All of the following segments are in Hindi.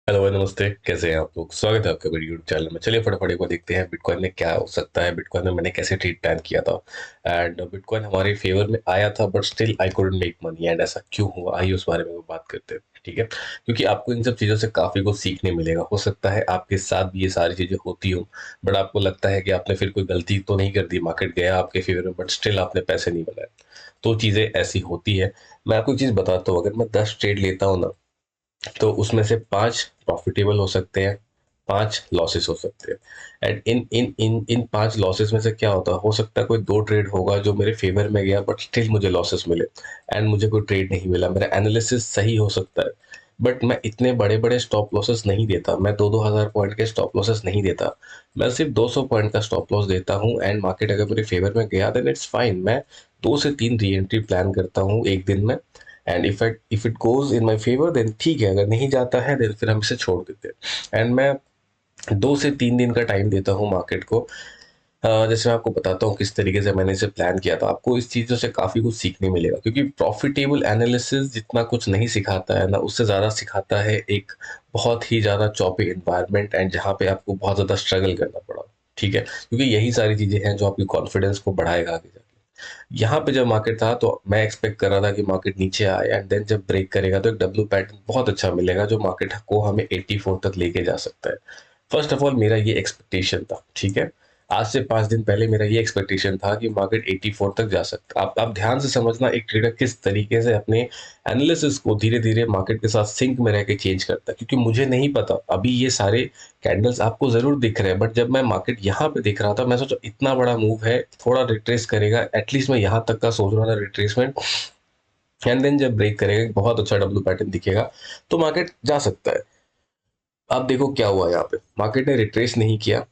हेलो नमस्ते, कैसे हैं आप लोग। स्वागत है आपका मेरे यूट्यूब चैनल में। चलिए फटाफट एक बार देखते हैं बिटकॉइन में क्या हो सकता है। बिटकॉइन में मैंने कैसे ट्रेड प्लान किया था एंड बिटकॉइन हमारे फेवर में आया था, but still I couldn't make money. And ऐसा क्यों हुआ, आइए उस बारे में बात करते हैं। ठीक है, क्योंकि आपको इन सब चीज़ों से काफ़ी कुछ सीखने मिलेगा। हो सकता है आपके साथ भी ये सारी चीज़ें होती हों, बट आपको लगता है कि आपने फिर कोई गलती तो नहीं कर दी, मार्केट गया आपके फेवर में बट स्टिल आपने पैसे नहीं बनाए। तो चीज़ें ऐसी होती है। मैं आपको एक चीज़ बताता हूँ, अगर मैं 10 ट्रेड लेता हूँ ना, तो उसमें से 5 प्रॉफिटेबल हो सकते हैं, 5 लॉसेस हो सकते हैं। And in in in in 5 losses में से क्या होता है, हो सकता है कोई 2 ट्रेड होगा जो मेरे फेवर में गया बट स्टिल मुझे लॉसेस मिले एंड मुझे कोई ट्रेड नहीं मिला। मेरा एनालिसिस सही हो सकता है, बट मैं इतने बड़े बड़े स्टॉप लॉसेस नहीं देता। मैं 2-2 हज़ार पॉइंट के स्टॉप लॉसेस नहीं देता। मैं सिर्फ 200 पॉइंट का स्टॉप लॉस देता हूँ एंड मार्केट अगर मेरे फेवर में गया देन इट्स फाइन। मैं 2 से 3 री एंट्री प्लान करता हूँ एक दिन में। And if it goes in my favour then ठीक है, अगर नहीं जाता है देन फिर हम इसे छोड़ देते हैं। एंड मैं 2 से 3 दिन का टाइम देता हूँ मार्केट को। जैसे मैं आपको बताता हूँ किस तरीके से मैंने इसे प्लान किया था। आपको इस चीज़ों से काफ़ी कुछ सीखने मिलेगा, क्योंकि प्रॉफिटेबल एनालिसिस जितना कुछ नहीं सिखाता है ना, उससे ज़्यादा सिखाता है एक बहुत ही ज़्यादा चॉपी इन्वायरमेंट एंड जहाँ पे आपको बहुत ज़्यादा स्ट्रगल करना पड़ा। ठीक है, क्योंकि यही सारी चीज़ें हैं जो आपकी कॉन्फिडेंस को बढ़ाएगा आगे जाके। यहाँ पे जब मार्केट था तो मैं एक्सपेक्ट कर रहा था कि मार्केट नीचे आए एंड देन जब ब्रेक करेगा तो एक डब्ल्यू पैटर्न बहुत अच्छा मिलेगा जो मार्केट को हमें 84 तक लेके जा सकता है। फर्स्ट ऑफ ऑल मेरा ये एक्सपेक्टेशन था। ठीक है, आज से 5 दिन पहले मेरा ये एक्सपेक्टेशन था कि मार्केट 84 तक जा सकता। आप ध्यान से समझना, एक ट्रेडर किस तरीके से अपने एनालिसिस को धीरे धीरे मार्केट के साथ सिंक में रह के चेंज करता है। क्योंकि मुझे नहीं पता, अभी ये सारे कैंडल्स आपको जरूर दिख रहे हैं, बट जब मैं मार्केट यहाँ पे देख रहा था मैं सोचा इतना बड़ा मूव है, थोड़ा रिट्रेस करेगा, एटलीस्ट मैं यहाँ तक का सोच रहा था रिट्रेसमेंट। एंड देन जब ब्रेक करेगा बहुत अच्छा डब्ल्यू पैटर्न दिखेगा तो मार्केट जा सकता है। अब देखो क्या हुआ, यहाँ पे मार्केट ने रिट्रेस नहीं किया।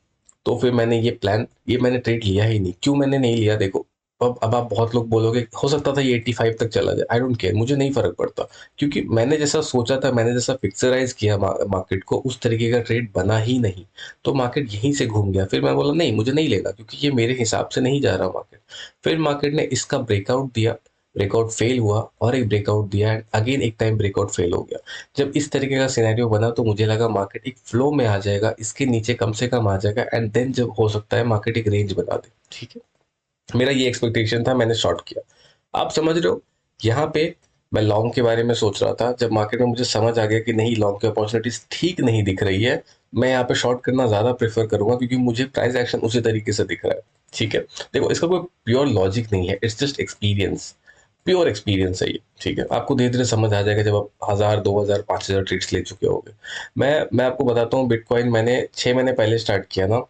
तो फिर मैंने ये मैंने ट्रेड लिया ही नहीं। क्यों मैंने नहीं लिया, देखो। अब आप बहुत लोग बोलोगे हो सकता था ये 85 तक चला जाए, आई डोंट केयर, मुझे नहीं फर्क पड़ता। क्योंकि मैंने जैसा सोचा था, मैंने जैसा फिक्सराइज किया मार्केट को, उस तरीके का ट्रेड बना ही नहीं। तो मार्केट यहीं से घूम गया। फिर मैं बोला नहीं, मुझे नहीं लेना, क्योंकि ये मेरे हिसाब से नहीं जा रहा मार्केट। फिर मार्केट ने इसका ब्रेकआउट दिया, ब्रेकआउट फेल हुआ, और एक ब्रेकआउट दिया एंड अगेन एक टाइम ब्रेकआउट फेल हो गया। जब इस तरीके का सिनेरियो बना तो मुझे लगा मार्केट एक फ्लो में आ जाएगा, इसके नीचे कम से कम आ जाएगा एंड देन जब हो सकता है मार्केट एक रेंज बना दे। ठीक है, मेरा ये एक्सपेक्टेशन था, मैंने शॉर्ट किया। आप समझ रहे हो, यहाँ पे मैं लॉन्ग के बारे में सोच रहा था। जब मार्केट में मुझे समझ आ गया कि नहीं, लॉन्ग की अपॉर्चुनिटीज ठीक नहीं दिख रही है, मैं यहाँ पे शॉर्ट करना ज्यादा प्रेफर करूंगा, क्योंकि मुझे प्राइस एक्शन उसी तरीके से दिख रहा है। ठीक है, देखो इसका कोई प्योर लॉजिक नहीं है, it's just experience. Pure experience है ये। ठीक है, आपको धीरे धीरे समझ आ जाएगा जब आप 1000, 2000, 5000 ट्रेड्स ले चुके होंगे। मैं आपको बताता हूँ, बिटकॉइन मैंने 6 महीने पहले स्टार्ट किया ना,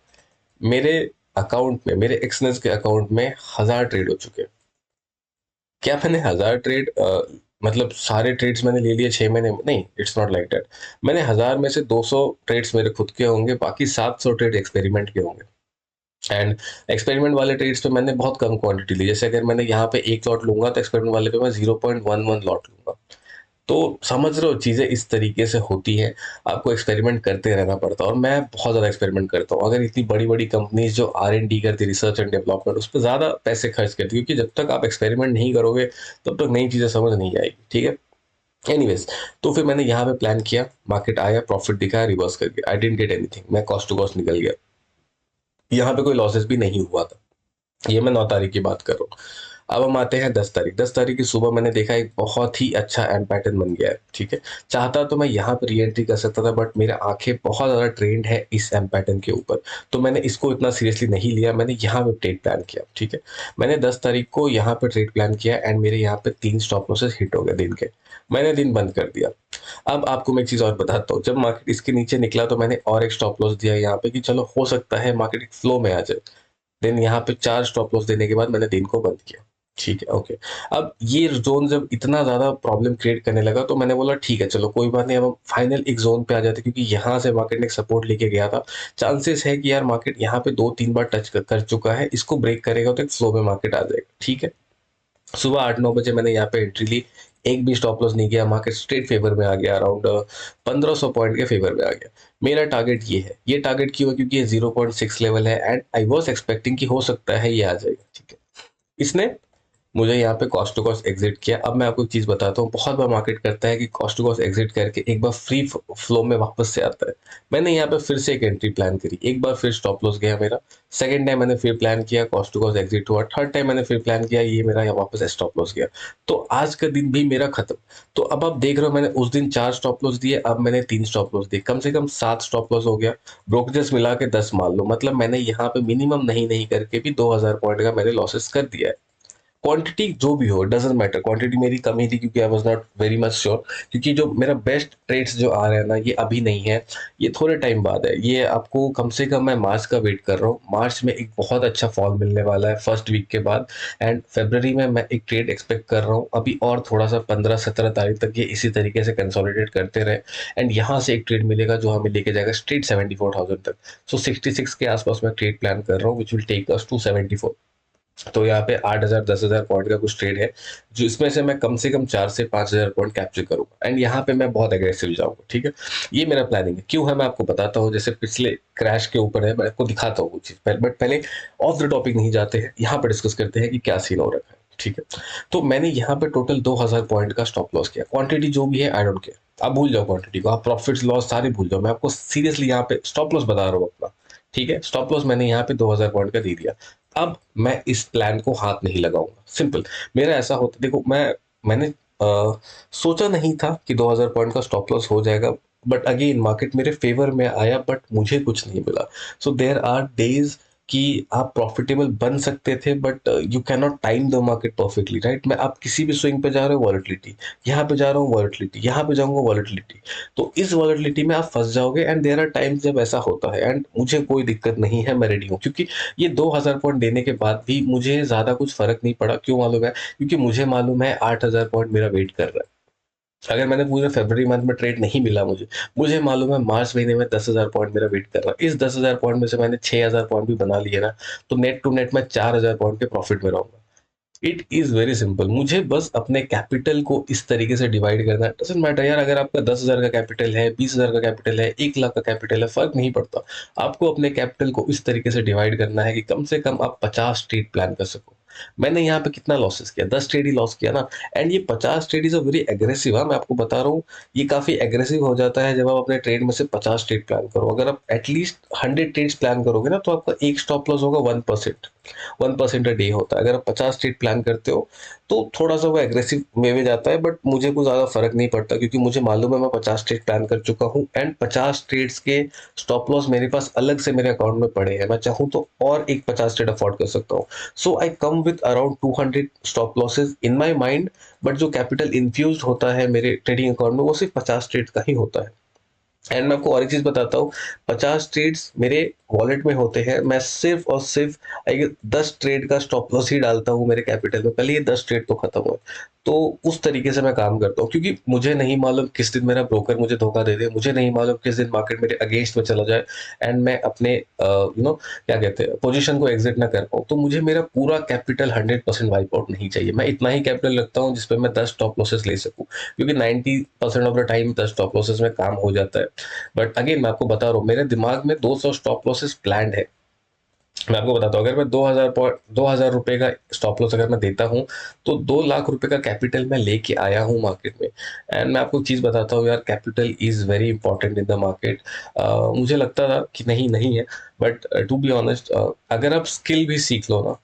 मेरे अकाउंट में, मेरे एक्सनेस के अकाउंट में 1000 ट्रेड हो चुके हैं। क्या मैंने 1000 ट्रेड मतलब सारे ट्रेड्स मैंने ले लिए 6 महीने में? नहीं, इट्स नॉट लाइक दैट। मैंने 1000 में से 200 ट्रेड्स मेरे खुद के होंगे, बाकी 700 ट्रेड एक्सपेरिमेंट के होंगे। एंड एक्सपेरिमेंट वाले ट्रेड्स पे मैंने बहुत कम क्वांटिटी ली। जैसे अगर मैंने यहाँ पे एक लॉट लूंगा तो एक्सपेरिमेंट वाले पे मैं 0.11 लॉट लूंगा। तो समझ रहे हो, चीजें इस तरीके से होती हैं। आपको एक्सपेरिमेंट करते रहना पड़ता है, और मैं बहुत ज्यादा एक्सपेरिमेंट करता हूँ। अगर इतनी बड़ी बड़ी कंपनीज जो R&D करती, रिसर्च एंड डेवलपमेंट, उस पर ज्यादा पैसे खर्च करती है, क्योंकि जब तक आप एक्सपेरिमेंट नहीं करोगे तब तक नई चीजें समझ नहीं आएगी। ठीक है, एनीवेज, तो फिर मैंने यहाँ पे प्लान किया, मार्केट आया, प्रॉफिट दिखाया, रिवर्स कर गया, आई डेंट गेट एनीथिंग, मैं कॉस्ट टू कॉस्ट निकल गया। यहाँ पे कोई लॉसेस भी नहीं हुआ था। ये मैं 9 तारीख की बात कर रहा हूँ। अब हम आते हैं 10 तारीख। 10 तारीख की सुबह मैंने देखा एक बहुत ही अच्छा एम पैटर्न बन गया है। ठीक है, चाहता तो मैं यहाँ पर री एंट्री कर सकता था, बट मेरा आंखें बहुत ज्यादा ट्रेंड है इस एम पैटर्न के ऊपर। तो मैंने इसको इतना सीरियसली नहीं लिया, मैंने यहाँ पे ट्रेड प्लान किया। ठीक है, मैंने 10 तारीख को यहाँ पे ट्रेड प्लान किया एंड मेरे यहाँ पे 3 स्टॉप लॉसेस हिट हो गए दिन के। मैंने दिन बंद कर दिया। अब आपको मैं एक चीज और बताता हूँ, जब मार्केट इसके नीचे निकला तो मैंने और एक स्टॉप लॉस दिया यहाँ पे कि चलो हो सकता है मार्केट एक फ्लो में आ जाए। देन यहाँ पे 4 स्टॉप लॉस देने के बाद मैंने दिन को बंद किया। ठीक है, ओके। अब ये जोन जब इतना ज्यादा प्रॉब्लम क्रिएट करने लगा तो मैंने बोला ठीक है, चलो कोई बात नहीं, अब हम फाइनल एक जोन पे आ जाते, क्योंकि यहाँ से मार्केट ने एक सपोर्ट लेके गया था। चांसेस है कि यार मार्केट यहाँ पे 2-3 बार टच कर चुका है, इसको ब्रेक करेगा तो एक फ्लो में मार्केट आ जाएगा। ठीक है, सुबह 8-9 बजे मैंने यहाँ पे एंट्री ली, एक भी स्टॉप लॉस नहीं किया, मार्केट स्ट्रेट फेवर में आ गया, अराउंड 1500 पॉइंट के फेवर में आ गया। मेरा टारगेट ये है। ये टारगेट क्यों है, क्योंकि ये 0.6 लेवल है एंड आई वॉज एक्सपेक्टिंग कि हो सकता है ये आ जाएगा। ठीक है, इसने मुझे यहाँ पे कॉस्ट टू कॉस्ट एग्जिट किया। अब मैं आपको एक चीज़ बताता हूँ, बहुत बार मार्केट करता है कि कॉस्ट टू कॉस्ट एग्जिट करके एक बार फ्री फ्लो में वापस से आता है। मैंने यहाँ पे फिर से एक एंट्री प्लान करी, एक बार फिर स्टॉप लॉस गया मेरा, सेकंड टाइम मैंने फिर प्लान किया, कॉस्ट टू कॉस्ट एग्जिट हुआ, थर्ड टाइम मैंने फिर प्लान किया, ये मेरा यहाँ वापस स्टॉप लॉस गया। तो आज का दिन भी मेरा खत्म। तो अब आप देख रहे हो, मैंने उस दिन 4 स्टॉप लॉस दिए, अब मैंने 3 स्टॉप लॉस दिए, कम से कम 7 स्टॉप लॉस हो गया। ब्रोकरेज मिला के 10 मान लो, मतलब मैंने यहाँ पे मिनिमम नहीं नहीं करके भी 2000 पॉइंट का मैंने लॉसेस कर दिया है। क्वांटिटी जो भी हो डजेंट मैटर, क्वांटिटी मेरी कम ही थी क्योंकि I was not very much sure, क्योंकि जो मेरा बेस्ट ट्रेड्स जो आ रहे हैं ना, ये अभी नहीं है, ये थोड़े टाइम बाद है। ये आपको कम से कम, मैं मार्च का वेट कर रहा हूँ, मार्च में एक बहुत अच्छा फॉल मिलने वाला है फर्स्ट वीक के बाद। एंड फरवरी में मैं एक ट्रेड एक्सपेक्ट कर रहा हूँ अभी, और थोड़ा सा 15-17 तारीख तक ये इसी तरीके से कंसोलिडेट करते रहे, एंड यहाँ से एक ट्रेड मिलेगा जो हमें लेके जाएगा स्ट्रेट 74,000 तक। सो 66 के आसपास मैं ट्रेड प्लान कर रहा हूँ which will take us to 74। तो यहाँ पे 8,000 10,000 पॉइंट का कुछ ट्रेड है, जो इसमें से मैं कम से कम 4 से 5,000 पॉइंट कैप्चर करूंगा, एंड यहाँ पे मैं बहुत एग्रेसिव जाऊंगा। ठीक है, ये मेरा प्लानिंग है। क्यों है मैं आपको बताता हूँ, जैसे पिछले क्रैश के ऊपर है, मैं आपको दिखाता हूँ वो चीज पहले, बट पहले ऑफ द टॉपिक नहीं जाते हैं, यहाँ पे डिस्कस करते हैं कि क्या सीन हो रखा है। ठीक है, तो मैंने यहाँ पे टोटल 2,000 पॉइंट का स्टॉप लॉस किया, क्वांटिटी जो भी है आई डोंट केयर, आप भूल जाओ क्वांटिटी को, आप प्रॉफिट्स लॉस सारे भूल जाओ, मैं आपको सीरियसली यहाँ पे स्टॉप लॉस बता रहा हूँ अपना। ठीक है, स्टॉप लॉस मैंने यहाँ पे 2,000 पॉइंट का दे दिया। अब मैं इस प्लान को हाथ नहीं लगाऊंगा, सिंपल। मेरा ऐसा होता, देखो मैंने सोचा नहीं था कि 2000 पॉइंट का स्टॉप लॉस हो जाएगा, बट अगेन मार्केट मेरे फेवर में आया, बट मुझे कुछ नहीं मिला। सो देयर आर डेज कि आप प्रॉफिटेबल बन सकते थे, but you can not time the market perfectly, right. मैं आप किसी भी स्विंग पे जा रहे हो, वॉलेटिलिटी, यहाँ पे जा रहा हूँ वॉलेटिलिटी, यहाँ पे जाऊंगा वॉलेटिलिटी, तो इस वॉलेटिलिटी में आप फंस जाओगे, एंड देयर आर टाइम्स जब ऐसा होता है, एंड मुझे कोई दिक्कत नहीं है, मैं रेडी हूँ, क्योंकि ये 2000 पॉइंट देने के बाद भी मुझे ज्यादा कुछ फर्क नहीं पड़ा। क्यों मालूम है? क्योंकि मुझे मालूम है 8,000 पॉइंट मेरा वेट कर रहा है। अगर मैंने पूरे फरवरी मंथ में ट्रेड नहीं मिला मुझे, मुझे मालूम है मार्च महीने में 10,000 पॉइंट मेरा वेट कर रहा है। इस 10,000 पॉइंट में से मैंने 6,000 पॉइंट भी बना लिए ना, तो नेट टू नेट मैं 4,000 पॉइंट के प्रॉफिट में रहूंगा। इट इज वेरी सिंपल, मुझे बस अपने कैपिटल को इस तरीके से डिवाइड करना है। डजेंट मैटर यार, अगर आपका 10,000 का कैपिटल है, 20,000 का कैपिटल है, 1 लाख का कैपिटल है, फर्क नहीं पड़ता। आपको अपने कैपिटल को इस तरीके से डिवाइड करना है कि कम से कम आप 50 ट्रेड प्लान कर सको। मैंने यहाँ पे कितना लॉसेस किया, 10 ट्रेड ही लॉस किया ना। एंड ये 50 trade is a very aggressive, हाँ मैं आपको बता रहा हूँ, ये काफी एग्रेसिव हो जाता है जब आप अपने ट्रेड में से 50 ट्रेड प्लान करो। अगर आप एटलीस्ट 100 ट्रेड्स प्लान करोगे ना, तो आपका एक स्टॉप लॉस होगा 1%। 1% अ डे होता है। अगर आप 50 ट्रेड प्लान करते हो तो थोड़ा सा वो एग्रेसिव वे में जाता है, बट मुझे कुछ ज्यादा फर्क नहीं पड़ता, क्योंकि मुझे मालूम है मैं 50 ट्रेड प्लान कर चुका हूँ, एंड 50 ट्रेड्स के स्टॉप लॉस मेरे पास अलग से मेरे अकाउंट में पड़े हैं। मैं चाहूँ तो और एक 50 ट्रेड अफोर्ड कर सकता हूँ। So I come with around 200 stop losses in my mind, but जो कैपिटल इन्फ्यूज होता है मेरे ट्रेडिंग अकाउंट में, वो सिर्फ 50 ट्रेड का ही होता है। एंड मैं आपको और एक चीज बताता हूँ, 50 ट्रेड्स मेरे वॉलेट में होते हैं, मैं सिर्फ और सिर्फ 10 ट्रेड का स्टॉप लॉस ही डालता हूँ मेरे कैपिटल में, पहले ये 10 ट्रेड तो खत्म हो। तो उस तरीके से मैं काम करता हूँ, क्योंकि मुझे नहीं मालूम किस दिन मेरा ब्रोकर मुझे धोखा दे दे, मुझे नहीं मालूम किस दिन मार्केट मेरे अगेंस्ट में चला जाए, एंड मैं अपने क्या कहते हैं पोजीशन को एग्जिट ना कर पाऊँ। तो मुझे मेरा पूरा कैपिटल 100% वाइप आउट नहीं चाहिए, मैं इतना ही कैपिटल रखता हूँ जिसपे मैं 10 स्टॉप लॉसेस ले सकूँ, क्योंकि 90% of the time 10 stop losses में काम हो जाता है। बट अगेन मैं आपको बता रहा हूँ, मेरे दिमाग में 200 स्टॉप लॉसेस प्लान्ड है। मैं आपको बताता हूँ, अगर मैं 2,000 रुपए का स्टॉप लॉस अगर मैं देता हूँ, तो 2 लाख रुपए का कैपिटल मैं लेके आया हूँ मार्केट में। एंड मैं आपको चीज बताता हूँ यार, capital is very important in the market. मुझे लगता था कि नहीं नहीं है, बट टू बी ऑनेस्ट, अगर आप स्किल भी सीख लो ना,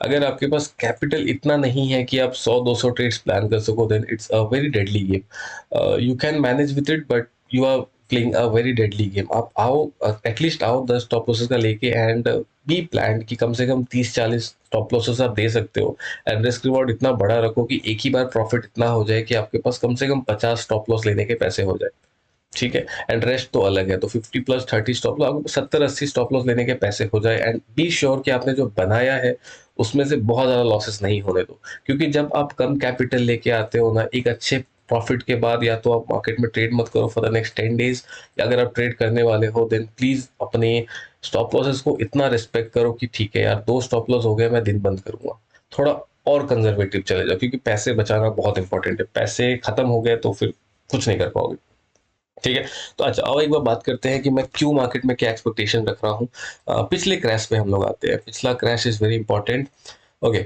अगर आपके पास कैपिटल इतना नहीं है कि आप 100-200 ट्रेड्स प्लान कर सको, then it's a very deadly game. You can manage with it, but you are playing a very deadly game. आप आओ, एटलीस्ट आओ 10 स्टॉप लॉसेस का लेके, एंड बी प्लान कि कम से कम 30-40 स्टॉप लॉसेस आप दे सकते हो, एंड रिस्क रिवॉर्ड इतना बड़ा रखो कि एक ही बार प्रॉफिट इतना हो जाए कि आपके पास कम से कम 50 स्टॉप लॉस लेने के पैसे हो जाए। ठीक है, एंड रेस्ट तो अलग है, तो 50 + 30 स्टॉप लॉस, आपको 70-80 स्टॉप लॉस लेने के पैसे हो जाए, एंड बी श्योर कि आपने जो बनाया है उसमें से बहुत ज्यादा लॉसेस नहीं होने दो। क्योंकि जब आप कम कैपिटल लेके आते हो ना, एक अच्छे प्रॉफिट के बाद, या तो आप मार्केट में ट्रेड मत करो फॉर द नेक्स्ट 10 डेज, या अगर आप ट्रेड करने वाले हो, देन प्लीज अपने स्टॉप लॉसेस को इतना रिस्पेक्ट करो कि ठीक है यार, 2 स्टॉप लॉस हो गए, मैं दिन बंद करूंगा। थोड़ा और कंजर्वेटिव चले जाओ, क्योंकि पैसे बचाना बहुत इंपॉर्टेंट है, पैसे खत्म हो गए तो फिर कुछ नहीं कर पाओगे। ठीक है, तो अच्छा अब एक बार बात करते हैं कि मैं क्यों मार्केट में क्या एक्सपेक्टेशन रख रहा हूँ। पिछले क्रैश पे हम लोग आते हैं, पिछला crash is very important. Okay,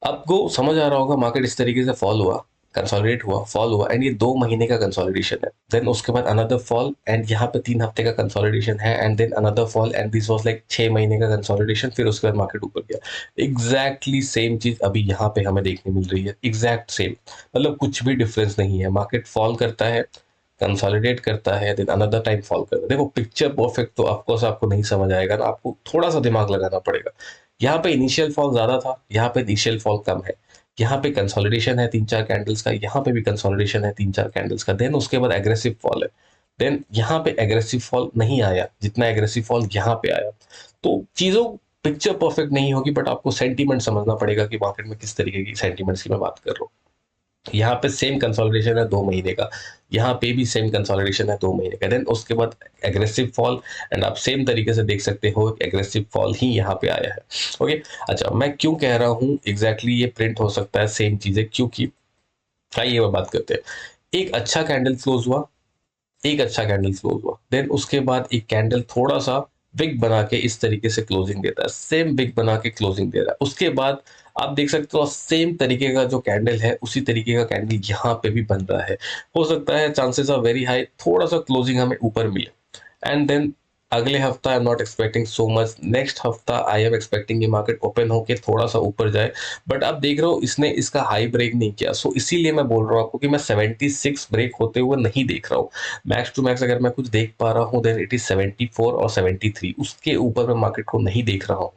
आपको समझ आ रहा होगा मार्केट इस तरीके से फॉल हुआ, कंसोलिडेट हुआ, फॉल हुआ, एंड ये 2 महीने का कंसोलिडेशन है, देन उसके बाद अनदर फॉल, एंड यहाँ पे 3 हफ्ते का कंसोलिडेशन है, and then another fall, and this was like 6 महीने का कंसोलिडेशन, फिर उसके बाद मार्केट ऊपर गया। एग्जैक्टली सेम चीज अभी यहाँ पे हमें देखने मिल रही है, एग्जैक्ट सेम, मतलब कुछ भी डिफरेंस नहीं है। मार्केट फॉल करता है, कंसोलिडेट करता है, देन अनदर टाइम फॉल करता है। देखो पिक्चर परफेक्ट तो ऑफकोर्स आपको नहीं समझ आएगा ना, आपको थोड़ा सा दिमाग लगाना पड़ेगा। यहाँ पे इनिशियल फॉल ज्यादा था, यहाँ पे इनिशियल फॉल कम है, यहाँ पे कंसोलिडेशन है 3-4 कैंडल्स का, यहाँ पे भी कंसोलिडेशन है 3-4 कैंडल्स का, देन उसके बाद एग्रेसिव फॉल है। देन यहाँ पे एग्रेसिव फॉल नहीं आया जितना एग्रेसिव फॉल यहाँ पे आया। तो चीजों पिक्चर परफेक्ट नहीं होगी, बट आपको सेंटीमेंट समझना पड़ेगा कि मार्केट में किस तरीके की सेंटीमेंट्स की मैं बात कर रहा हूँ। यहाँ पे सेम कंसोलिडेशन है 2 महीने का, यहाँ पे भी सेम कंसोलिडेशन है 2 महीने का, देन उसके बाद एग्रेसिव फॉल, एंड आप सेम तरीके से देख सकते हो एग्रेसिव फॉल ही यहाँ पे आया है। ओके, अच्छा मैं क्यों कह रहा हूँ एग्जैक्टली ये प्रिंट हो सकता है सेम चीजें, क्योंकि आइए वो बात करते हैं। एक अच्छा कैंडल क्लोज हुआ, एक अच्छा कैंडल क्लोज हुआ, देन उसके बाद एक कैंडल थोड़ा सा विग बना के इस तरीके से क्लोजिंग देता है, सेम विग बना के क्लोजिंग दे रहा है। उसके बाद आप देख सकते हो सेम तरीके का जो कैंडल है उसी तरीके का कैंडल यहाँ पे भी बन रहा है। हो सकता है चांसेस आर वेरी हाई थोड़ा सा क्लोजिंग हमें ऊपर मिले, एंड देन अगले हफ्ता I am not expecting so much, next हफ्ता आई एम एक्सपेक्टिंग ये मार्केट ओपन होके थोड़ा सा ऊपर जाए। बट आप देख रहे हो इसने इसका हाई ब्रेक नहीं किया, सो इसीलिए मैं बोल रहा हूँ आपको कि मैं 76 ब्रेक होते हुए नहीं देख रहा हूँ। मैक्स टू मैक्स अगर मैं कुछ देख पा रहा हूँ देन इट इज 74 और 73, उसके ऊपर मैं मार्केट को नहीं देख रहा हूँ,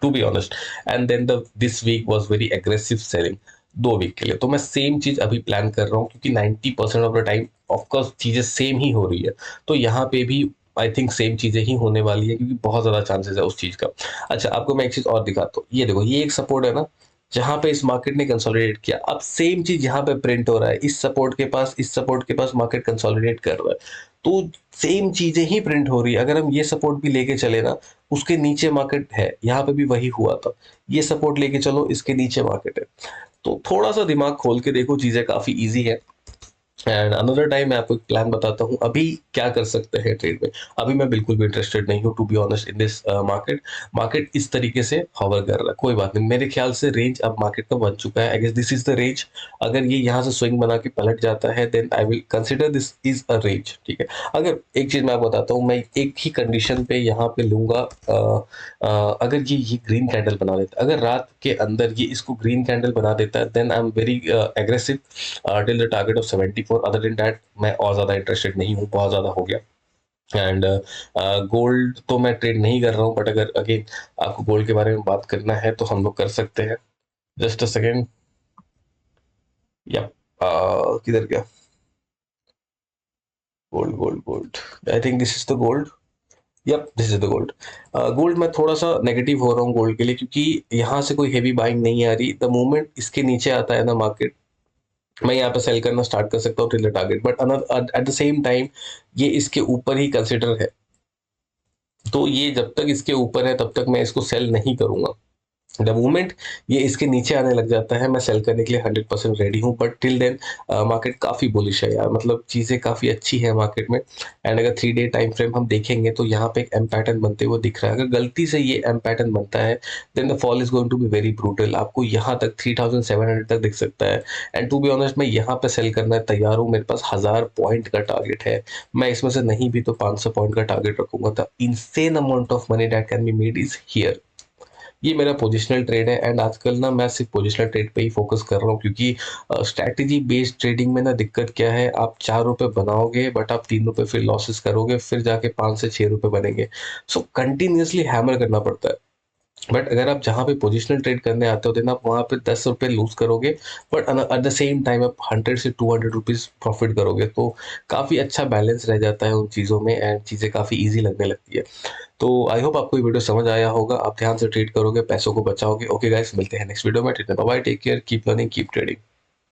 to be honest. And then the this week was very aggressive selling 2 week के लिए। तो मैं सेम चीज अभी प्लान कर रहा हूँ, क्योंकि 90% ऑफ द टाइम ऑफकोर्स चीजें सेम ही हो रही है, तो यहाँ पे भी आई थिंक सेम चीजें ही होने वाली है, क्योंकि बहुत ज्यादा चांसेस है उस चीज का। अच्छा आपको मैं एक चीज और दिखाता हूँ, ये देखो ये एक सपोर्ट है ना, जहां पे इस मार्केट ने कंसोलिडेट किया, अब सेम चीज यहाँ पे प्रिंट हो रहा है, इस सपोर्ट के पास, इस सपोर्ट के पास मार्केट कंसोलिडेट कर रहा है। तो सेम चीजें ही प्रिंट हो रही है। अगर हम ये सपोर्ट भी लेके चले ना, उसके नीचे मार्केट है, यहाँ पे भी वही हुआ था, ये सपोर्ट लेके चलो इसके नीचे मार्केट है। तो थोड़ा सा दिमाग खोल के देखो, चीजें काफी इजी है। एंड अनदर टाइम मैं आपको एक प्लान बताता हूँ अभी क्या कर सकते हैं ट्रेड में। अभी मैं बिल्कुल भी इंटरेस्टेड नहीं हूँ to be honest in this market. Market इस तरीके से हॉवर कर रहा है, कोई बात नहीं, मेरे ख्याल से रेंज अब मार्केट का बन चुका है, I guess this is the range. अगर ये यहाँ से स्विंग बना के पलट जाता है then I will consider this is a range, ठीक है। अगर एक चीज मैं आपको बताता हूँ, मैं एक ही कंडीशन पे यहाँ पे लूंगा, अगर ये ग्रीन कैंडल बना देता, अगर रात के अंदर ये इसको ग्रीन कैंडल बना देता है then I am very aggressive till the target of 74। Other than that मैं और ज्यादा इंटरेस्टेड नहीं हूँ, बहुत ज्यादा हो गया। एंड गोल्ड तो मैं ट्रेड नहीं कर रहा हूँ, बट अगर अगेन आपको गोल्ड के बारे में बात करना है तो हम लोग कर सकते हैं। जस्ट अ सेकेंड, या किधर गया gold, gold gold, I think this is the gold, yup this is the gold. Gold में थोड़ा सा नेगेटिव हो रहा हूँ गोल्ड के लिए, क्योंकि यहाँ से कोई हेवी बाइंग नहीं आ रही। द मोमेंट इसके नीचे आता है ना मार्केट, मैं यहाँ पे सेल करना स्टार्ट कर सकता हूँ till the target, but at the same time ये इसके ऊपर ही कंसिडर है, तो ये जब तक इसके ऊपर है तब तक मैं इसको सेल नहीं करूंगा। द मोमेंट ये इसके नीचे आने लग जाता है मैं सेल करने के लिए 100% रेडी हूँ, बट टिल देन मार्केट काफी बुलिश है यार, मतलब चीजें काफी अच्छी है मार्केट में। एंड अगर 3 डे टाइम फ्रेम हम देखेंगे तो यहाँ पे एक एम पैटर्न बनते हुए दिख रहा है। अगर गलती से ये एम पैटर्न बनता है then the fall is going to be very brutal, आपको यहाँ तक 3700 तक दिख सकता है। एंड टू बी ऑनेस्ट मैं यहाँ पे सेल करना तैयार हूँ, मेरे पास 1000 पॉइंट का टारगेट है, मैं इसमें से नहीं भी तो 500 पॉइंट का टारगेट रखूंगा। The insane amount of money that can be made is here. ये मेरा पोजिशनल ट्रेड है, एंड आजकल ना मैं सिर्फ पोजिशनल ट्रेड पे ही फोकस कर रहा हूँ, क्योंकि स्ट्रैटेजी बेस्ड ट्रेडिंग में ना दिक्कत क्या है, आप 4 रुपए बनाओगे बट आप 3 रुपए फिर लॉसेस करोगे, फिर जाके 5 से 6 रुपए बनेंगे। सो कंटिन्यूसली हैमर करना पड़ता है। बट अगर आप जहाँ पे पोजिशनल ट्रेड करने आते हो देन आप वहाँ पे 10 रुपए लूज करोगे, but at the same time आप 100 से 200 रुपीज प्रॉफिट करोगे, तो काफी अच्छा बैलेंस रह जाता है उन चीजों में, एंड चीजें काफी इजी लगने लगती है। तो आई होप आपको ये वीडियो समझ आया होगा, आप ध्यान से ट्रेड करोगे, पैसों को बचाओगे। ओके गाइस, मिलते हैं नेक्स्ट वीडियो में, bye bye, take care, keep learning, keep trading.